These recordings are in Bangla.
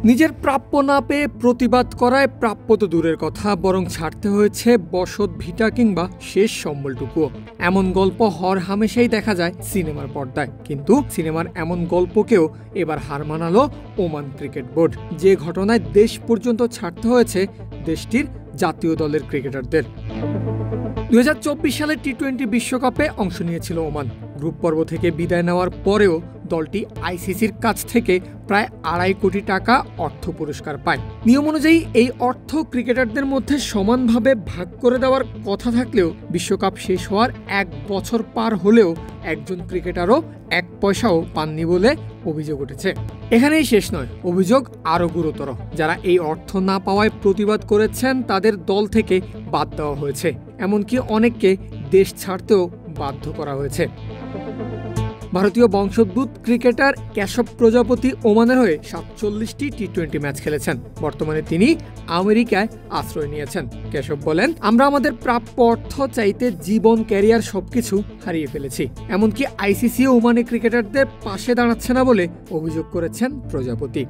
নিজের প্রাপ্য না পেয়ে প্রতিবাদ করায় প্রাপ্য তো দূরের কথা, বরং ছাড়তে হয়েছে বসত ভিটা কিংবা শেষ সম্বলটুকুও। এমন গল্প হরহামেশাই দেখা যায় সিনেমার পর্দায়, কিন্তু সিনেমার এমন গল্পকেও এবার হার মানালো ওমান ক্রিকেট বোর্ড, যে ঘটনায় দেশ পর্যন্ত ছাড়তে হয়েছে দেশটির জাতীয় দলের ক্রিকেটারদের। 2024 সালে টি-20 বিশ্বকাপে অংশ নিয়েছিল ওমান। গ্রুপ পর্ব থেকে বিদায় নেওয়ার পরেও দলটি আইসিসির কাছ থেকে প্রায় 2.5 কোটি টাকা অর্থ পুরস্কার পায়। নিয়ম অনুযায়ী এই অর্থ ক্রিকেটারদের মধ্যে সমানভাবে ভাগ করে দেওয়ার কথা থাকলেও বিশ্বকাপ শেষ হওয়ার 1 বছর পার হলেও একজন ক্রিকেটারও 1 পয়সাও পাননি বলে অভিযোগ উঠেছে। এখানেই শেষ নয়, অভিযোগ আরও গুরুতর। যারা এই অর্থ না পাওয়ায় প্রতিবাদ করেছেন তাদের দল থেকে বাদ দেওয়া হয়েছে, এমনকি অনেককে দেশ ছাড়তেও বাধ্য করা হয়েছে। ভারতীয় বংশোদ্ভূত ক্রিকেটার কেশব প্রজাপতি ওমানের হয়ে 47টি টি-20 ম্যাচ খেলেছেন। বর্তমানে তিনি আমেরিকায় আশ্রয় নিয়েছেন। কেশব বলেন, আমরা আমাদের প্রাপ্য অর্থ চাইতে জীবন, ক্যারিয়ার সবকিছু হারিয়ে ফেলেছি। এমনকি আইসিসি ওমানি ক্রিকেটারদের পাশে দাঁড়াচ্ছে না বলে অভিযোগ করেছেন প্রজাপতি।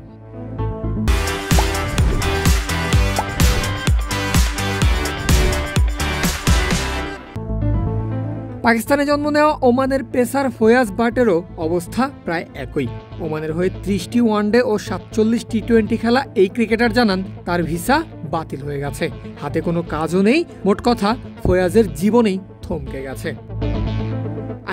পাকিস্তানে জন্ম নেওয়া ওমানের পেসার ফয়াজ বাটেরও অবস্থা প্রায় একই। ওমানের হয়ে 30টি ওয়ানডে ও 47 টি-20 খেলা এই ক্রিকেটার জানান তার ভিসা বাতিল হয়ে গেছে। হাতে কোনো কাজও নেই। মোট কথা, ফয়াজের জীবনেই থমকে গেছে।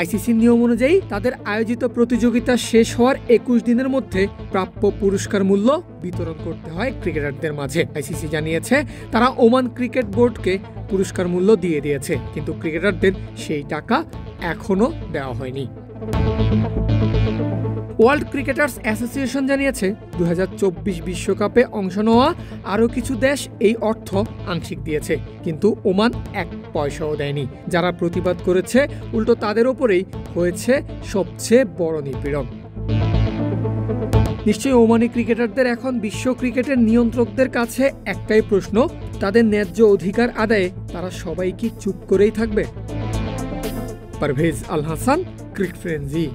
আইসিসির নিয়ম অনুযায়ী তাদের আয়োজিত প্রতিযোগিতা শেষ হওয়ার 21 দিনের মধ্যে প্রাপ্য পুরস্কার মূল্য বিতরণ করতে হয় ক্রিকেটারদের মাঝে। আইসিসি জানিয়েছে তারা ওমান ক্রিকেট বোর্ডকে পুরস্কার মূল্য দিয়ে দিয়েছে, কিন্তু ক্রিকেটারদের সেই টাকা এখনো দেওয়া হয়নি। ওয়ার্ল্ড ক্রিকেটার্স অ্যাসোসিয়েশন জানিয়েছে 2024 বিশ্বকাপে অংশ নেওয়া আরও কিছু দেশ এই অর্থ আংশিক দিয়েছে, কিন্তু ওমান 1 পয়সাও দেয়নি। যারা প্রতিবাদ করেছে উল্টো তাদের ওপরেই হয়েছে সবচেয়ে বড় নিপীড়ন। নিশ্চয়ই ওমানি ক্রিকেটারদের এখন বিশ্ব ক্রিকেটের নিয়ন্ত্রকদের কাছে একটাই প্রশ্ন, তাদের ন্যায্য অধিকার আদায়ে তারা সবাই কি চুপ করেই থাকবে? পারভেজ আল হাসান, ক্রিকেট ফ্রেন্ডজি।